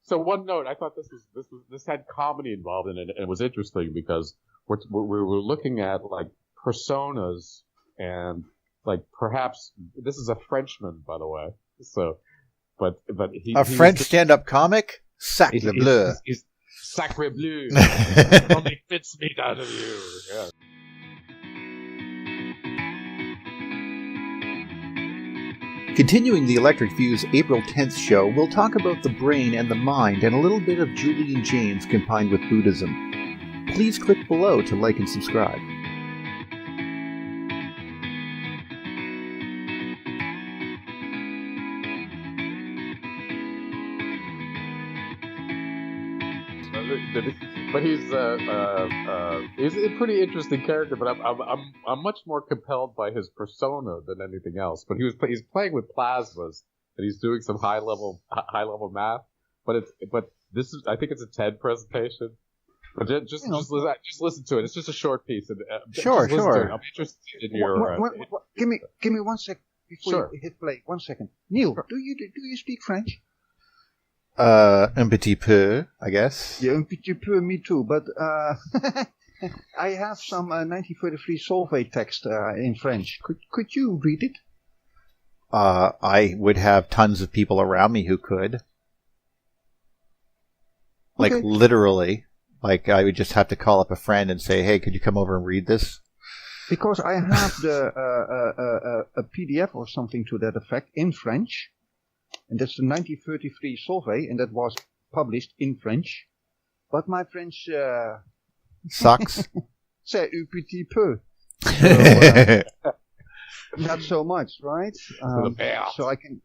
So one note, I thought this had comedy involved in it, and it was interesting because we were looking at like personas and like perhaps this is a Frenchman, by the way. So, but he French stand-up comic, sacre bleu. He's sacre bleu. Only fits me out of you. Yeah. Continuing the Electric View's April 10th show, we'll talk about the brain and the mind and a little bit of Julian Jaynes combined with Buddhism. Please click below to like and subscribe. But he's a pretty interesting character. But I'm much more compelled by his persona than anything else. But he's playing with plasmas and he's doing some high level math. But this is, I think it's a TED presentation. But just listen to it. It's just a short piece. And, sure. I'm interested in your. Give me 1 second before you hit play. 1 second, Neil. Sure. Do you speak French? Un petit peu, I guess. Yeah, un petit peu, me too. But I have some 1933 Solvay text in French. Could you read it? I would have tons of people around me who could. Like, Okay. literally. Like, I would just have to call up a friend and say, hey, could you come over and read this? Because I have a PDF or something to that effect in French. And that's the 1933 Solvay, and that was published in French. But my French Sucks. c'est un petit peu. So, not so much, right? So I can.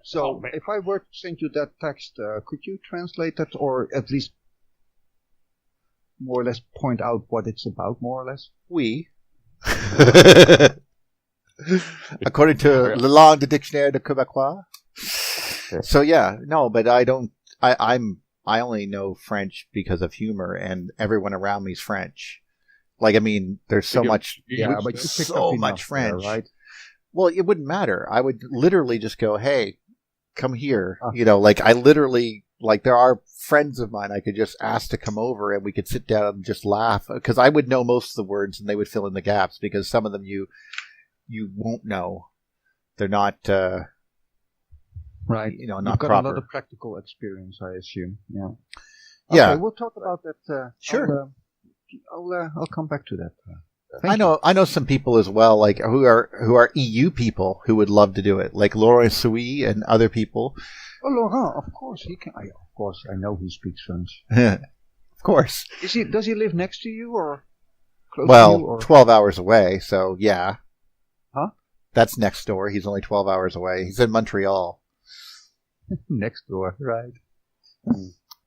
So if I were to send you that text, could you translate that, or at least more or less point out what it's about, more or less? Oui. According to Le Langue Dictionnaire de Québécois. So yeah, no, but I don't. I only know French because of humor, and everyone around me is French. Like, I mean, there's so much. Yeah, but you picked up much French, there, right? Well, it wouldn't matter. I would literally just go, "Hey, come here." Like I literally, like there are friends of mine I could just ask to come over, and we could sit down and just laugh because I would know most of the words, and they would fill in the gaps because some of them you won't know. They're not. Right. Not You've got proper. a lot of practical experience, I assume. Yeah. Yeah. Okay, we'll talk about that. Sure. I'll come back to that. I know some people as well, like who are EU people who would love to do it, like Laurent Souy and other people. Oh, Laurent, of course he can. Of course, I know he speaks French. Of course. Does he live next to you or close to you? Or? 12 hours away, so yeah. Huh? That's next door. He's only 12 hours away. He's in Montreal. Next door, right?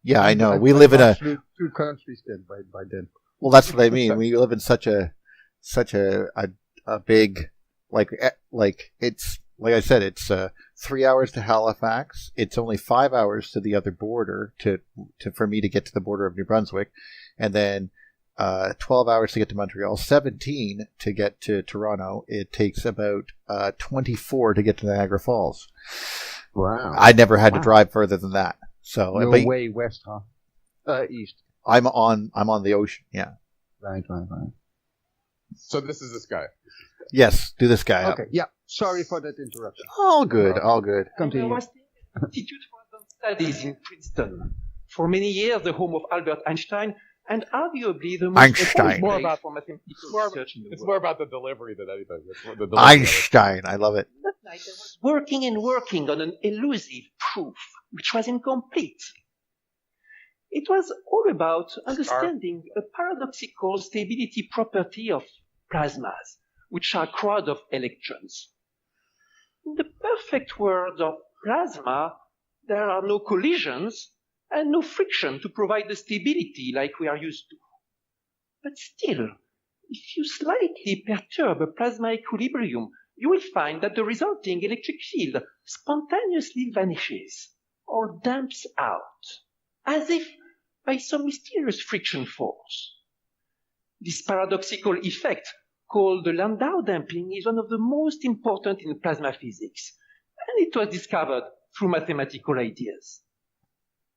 Yeah, I know. We live in two countries then by then. Well, that's what I mean. We live in such a big like it's like I said, it's 3 hours to Halifax. It's only 5 hours to the other border for me to get to the border of New Brunswick, and then 12 hours to get to Montreal, 17 to get to Toronto. It takes about 24 to get to Niagara Falls. Wow! I never had to drive further than that. So you're way west, huh? East. I'm on the ocean. Yeah. Right. So this is this guy. Yes, do this guy. Okay. Yeah. Sorry for that interruption. All good. Continue. I was in the Institute for Advanced Studies in Princeton. For many years, the home of Albert Einstein, and arguably the most Einstein. more about for mathematical research in the It's world. more about the delivery than anything. Einstein. I love it. That night, I was working on an elusive proof, which was incomplete. It was all about understanding a paradoxical stability property of plasmas, which are crowd of electrons. In the perfect world of plasma, there are no collisions and no friction to provide the stability like we are used to. But still, if you slightly perturb a plasma equilibrium, you will find that the resulting electric field spontaneously vanishes or damps out, as if by some mysterious friction force. This paradoxical effect, called the Landau damping, is one of the most important in plasma physics, and it was discovered through mathematical ideas.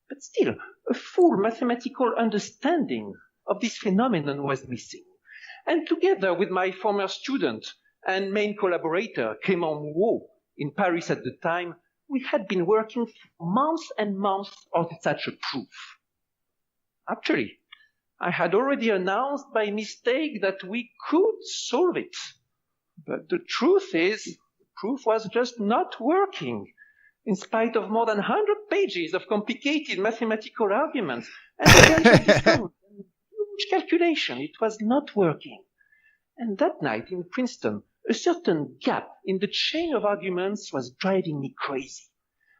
But still, a full mathematical understanding of this phenomenon was missing. And together with my former student and main collaborator, Clément Mouot, in Paris at the time, we had been working for months and months on such a proof. Actually, I had already announced by mistake that we could solve it. But the truth is, the proof was just not working, in spite of more than 100 pages of complicated mathematical arguments and huge calculation. It was not working. And that night in Princeton, a certain gap in the chain of arguments was driving me crazy.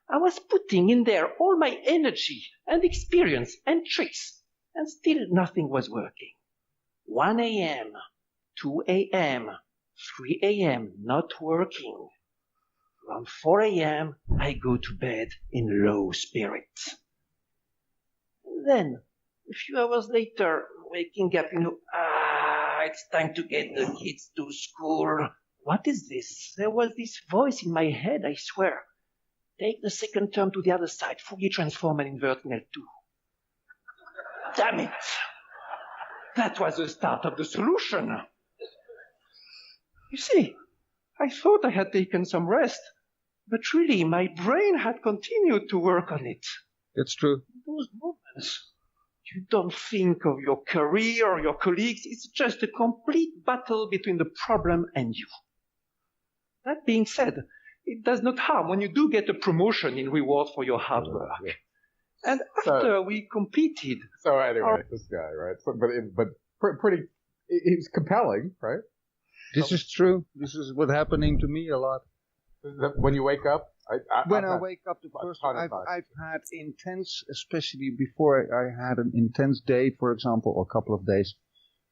I was putting in there all my energy and experience and tricks, and still nothing was working. 1 a.m., 2 a.m., 3 a.m., not working. Around 4 a.m., I go to bed in low spirits. Then, a few hours later, waking up, it's time to get the kids to school. What is this? There was this voice in my head, I swear. Take the second term to the other side, Fourier transform and invert in L2. Damn it! That was the start of the solution. You see, I thought I had taken some rest, but really my brain had continued to work on it. That's true. Those moments, you don't think of your career or your colleagues. It's just a complete battle between the problem and you. That being said, it does not harm when you do get a promotion in reward for your hard work. Yeah. And after we completed... So anyway, this guy, right? So, pretty... He was compelling, right? This is true. This is what's happening to me a lot. When you wake up? When I wake up, the first I've had intense, especially before I had an intense day, for example, or a couple of days,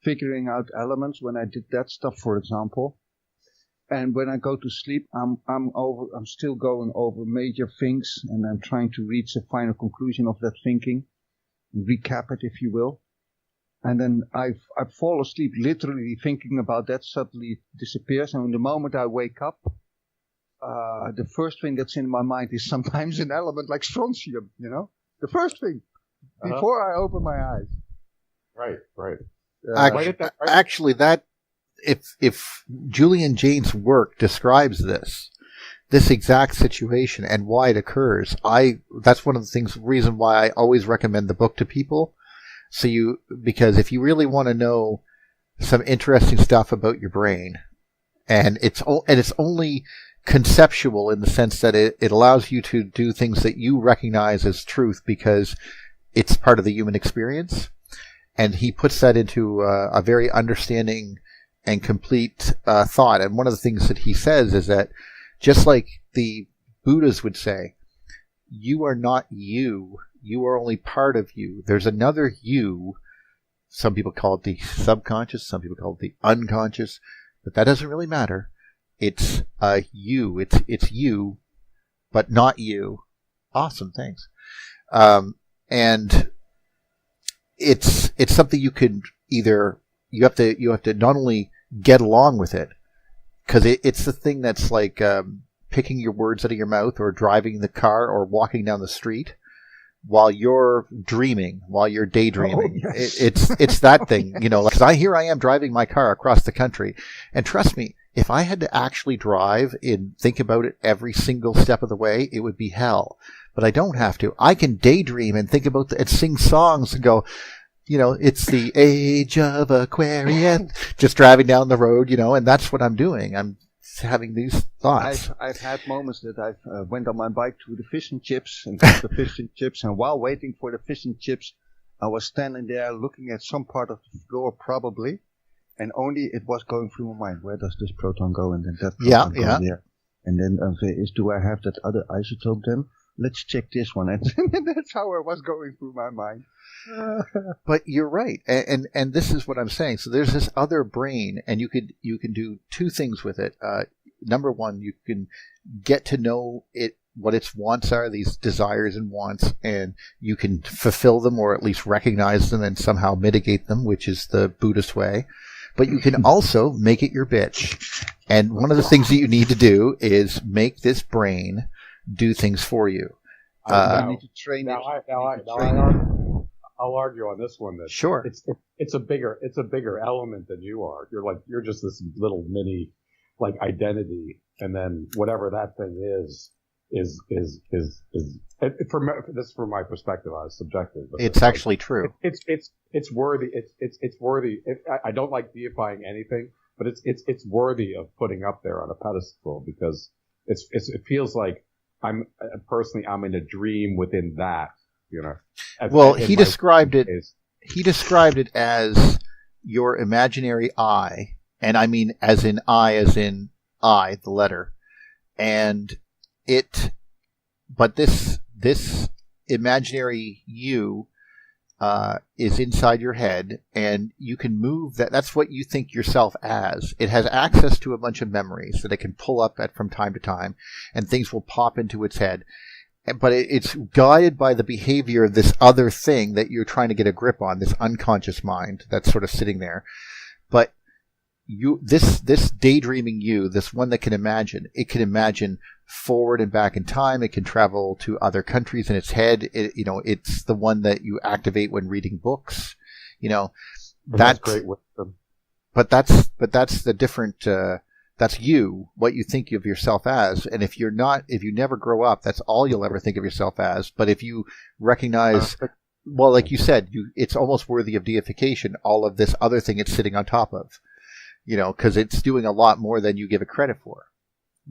figuring out elements. When I did that stuff, for example, and when I go to sleep, I'm still going over major things, and I'm trying to reach a final conclusion of that thinking, recap it, if you will. And then I fall asleep, literally thinking about that suddenly disappears, and the moment I wake up, the first thing that's in my mind is sometimes an element like strontium, the first thing before I open my eyes. Right. Actually, that if Julian Jaynes' work describes this exact situation and why it occurs, that's one of the reason why I always recommend the book to people. Because if you really want to know some interesting stuff about your brain, and it's only conceptual in the sense that it allows you to do things that you recognize as truth because it's part of the human experience. And he puts that into a very understanding and complete thought. And one of the things that he says is that just like the Buddhas would say, you are not you. You are only part of you. There's another you. Some people call it the subconscious. Some people call it the unconscious. But that doesn't really matter. It's you. It's you, but not you. Awesome, thanks. And it's something you could either you have to not only get along with it, because it's the thing that's like picking your words out of your mouth or driving the car or walking down the street while you're dreaming, while you're daydreaming. Oh, yes. It's that thing, because I am driving my car across the country, and trust me, if I had to actually drive and think about it every single step of the way, it would be hell. But I don't have to. I can daydream and think about and sing songs and go, it's the age of Aquarian, just driving down the road, and that's what I'm doing. I'm having these thoughts. I've had moments that I've went on my bike to the fish and chips and got the fish and chips, and while waiting for the fish and chips, I was standing there looking at some part of the floor probably, and only it was going through my mind, where does this proton go, and then that proton go there. And then do I have that other isotope then? Let's check this one. And that's how it was going through my mind. But you're right. And this is what I'm saying. So there's this other brain, and you can do two things with it. number one, you can get to know it, what its wants are, these desires and wants, and you can fulfill them or at least recognize them and somehow mitigate them, which is the Buddhist way. But you can also make it your bitch. And one of the things that you need to do is make this brain do things for you. You need to train it. I'll argue on this one that sure, it's a bigger element than you are. You're just this little mini like identity, and then whatever that thing is from my perspective. I was subjective. But it's actually true. It's worthy. It's worthy. I don't like deifying anything, but it's worthy of putting up there on a pedestal because it feels like I'm in a dream within that. He described it as your imaginary I, and I mean as in I, the letter, but this imaginary you is inside your head, and you can move that. That's what you think yourself as. It has access to a bunch of memories that it can pull up at from time to time, and things will pop into its head. But it's guided by the behavior of this other thing that you're trying to get a grip on, this unconscious mind that's sort of sitting there. But this daydreaming you, this one that can imagine, it can imagine forward and back in time. It can travel to other countries in its head. It's the one that you activate when reading books. That's great wisdom. But that's the different. That's you, what you think of yourself as. And if you never grow up, that's all you'll ever think of yourself as. But if you recognize, well, like you said, it's almost worthy of deification, all of this other thing it's sitting on top of, because it's doing a lot more than you give it credit for.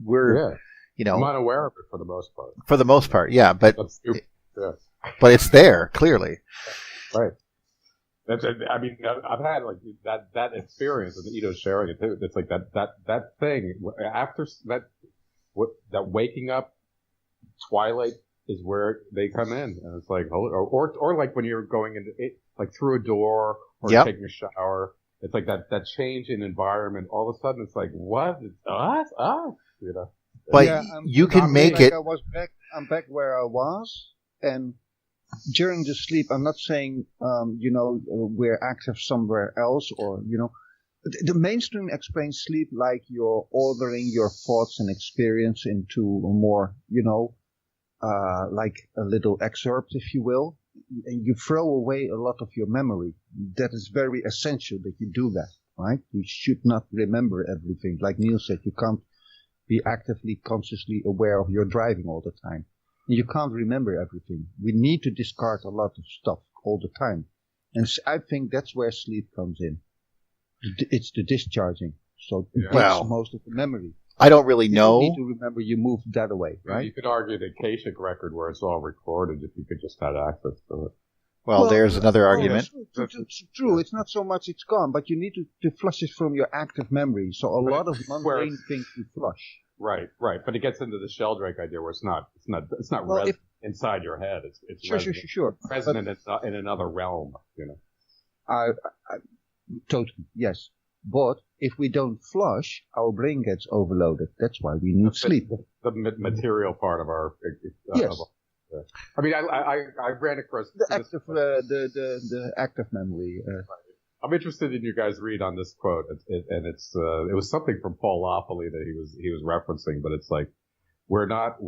I'm unaware of it for the most part. For the most part, yeah. But it's there, clearly. Right. I've had like that experience, and Ito's sharing it too. It's like that thing after that waking up twilight is where they come in, and it's like or like when you're going into it, like through a door or taking a shower. It's like that change in environment. All of a sudden, it's like what? It's us, But you can make it. I'm back where I was, and during the sleep, I'm not saying, we're active somewhere else or, the mainstream explains sleep like you're ordering your thoughts and experience into a more, like a little excerpt, if you will. And you throw away a lot of your memory. That is very essential that you do that, right? You should not remember everything. Like Neil said, you can't be actively, consciously aware of your driving all the time. You can't remember everything. We need to discard a lot of stuff all the time. And I think that's where sleep comes in. It's the discharging. So it takes most of the memory. I don't really know. You need to remember you moved that away, right? You could argue the Akashic record where it's all recorded if you could just have access to it. Well, there's another argument. It's true. It's not so much it's gone, but you need to flush it from your active memory. So a lot of mundane things you flush. Right. But it gets into the Sheldrake idea where it's not inside your head. It's sure. Present in another realm. I totally yes. But if we don't flush, our brain gets overloaded. That's why we need sleep. The material part of our yes. I mean, I ran across the active memory. I'm interested in your guys' read on this quote, and it was something from Paul Loeffler that he was referencing, but it's like we're not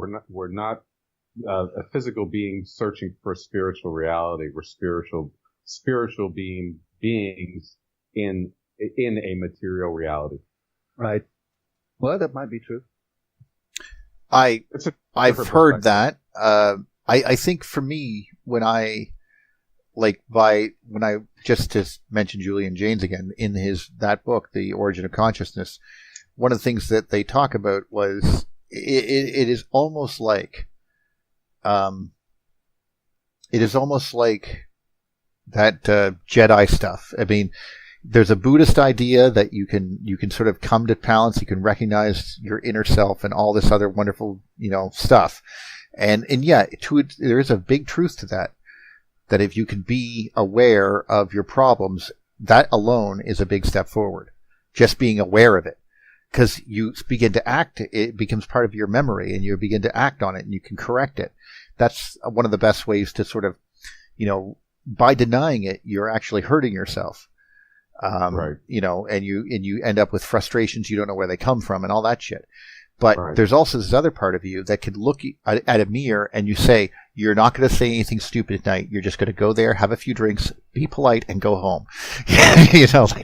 a physical being searching for spiritual reality. We're spiritual beings in a material reality. Right. Well, that might be true. I've heard that. I think for me, when I just to mention Julian Jaynes again, in that book, The Origin of Consciousness, one of the things that they talk about was it is almost like that Jedi stuff. I mean, there's a Buddhist idea that you can sort of come to balance, you can recognize your inner self and all this other wonderful, stuff. And yeah, there is a big truth to that if you can be aware of your problems, that alone is a big step forward. Just being aware of it. because you begin to act, it becomes part of your memory, and you begin to act on it, and you can correct it. That's one of the best ways to sort of, by denying it, you're actually hurting yourself. Right. And you end up with frustrations you don't know where they come from and all that shit. But there's also this other part of you that could look at a mirror and you say, you're not going to say anything stupid tonight. You're just going to go there, have a few drinks, be polite, and go home.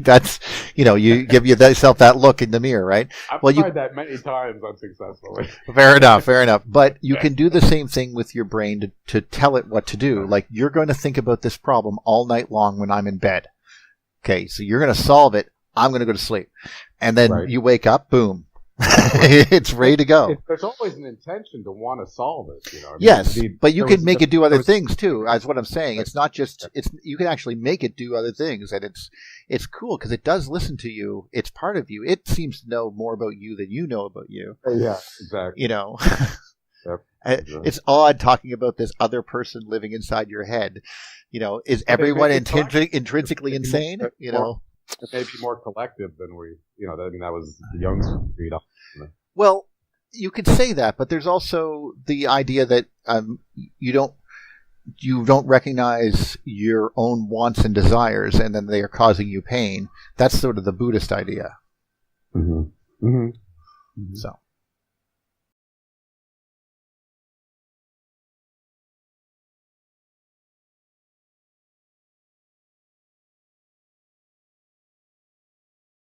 That's, you give yourself that look in the mirror, right? I've tried that many times unsuccessfully. Fair enough. But you can do the same thing with your brain to tell it what to do. Like, you're going to think about this problem all night long when I'm in bed. Okay, so you're going to solve it. I'm going to go to sleep. And then you wake up, boom. It's ready to go. There's always an intention to want to solve it. Yes, but you can make it do other things too. That's what I'm saying. It's not just you can actually make it do other things, and it's cool because it does listen to you. It's part of you. It seems to know more about you than you know about you. Yeah, exactly. Yep. It's odd talking about this other person living inside your head. Is everyone intrinsically insane? It may be more collective than we, that was Jung's read up. Well, you could say that, but there's also the idea that you don't recognize your own wants and desires, and then they are causing you pain. That's sort of the Buddhist idea. Mm-hmm. Mm-hmm. So.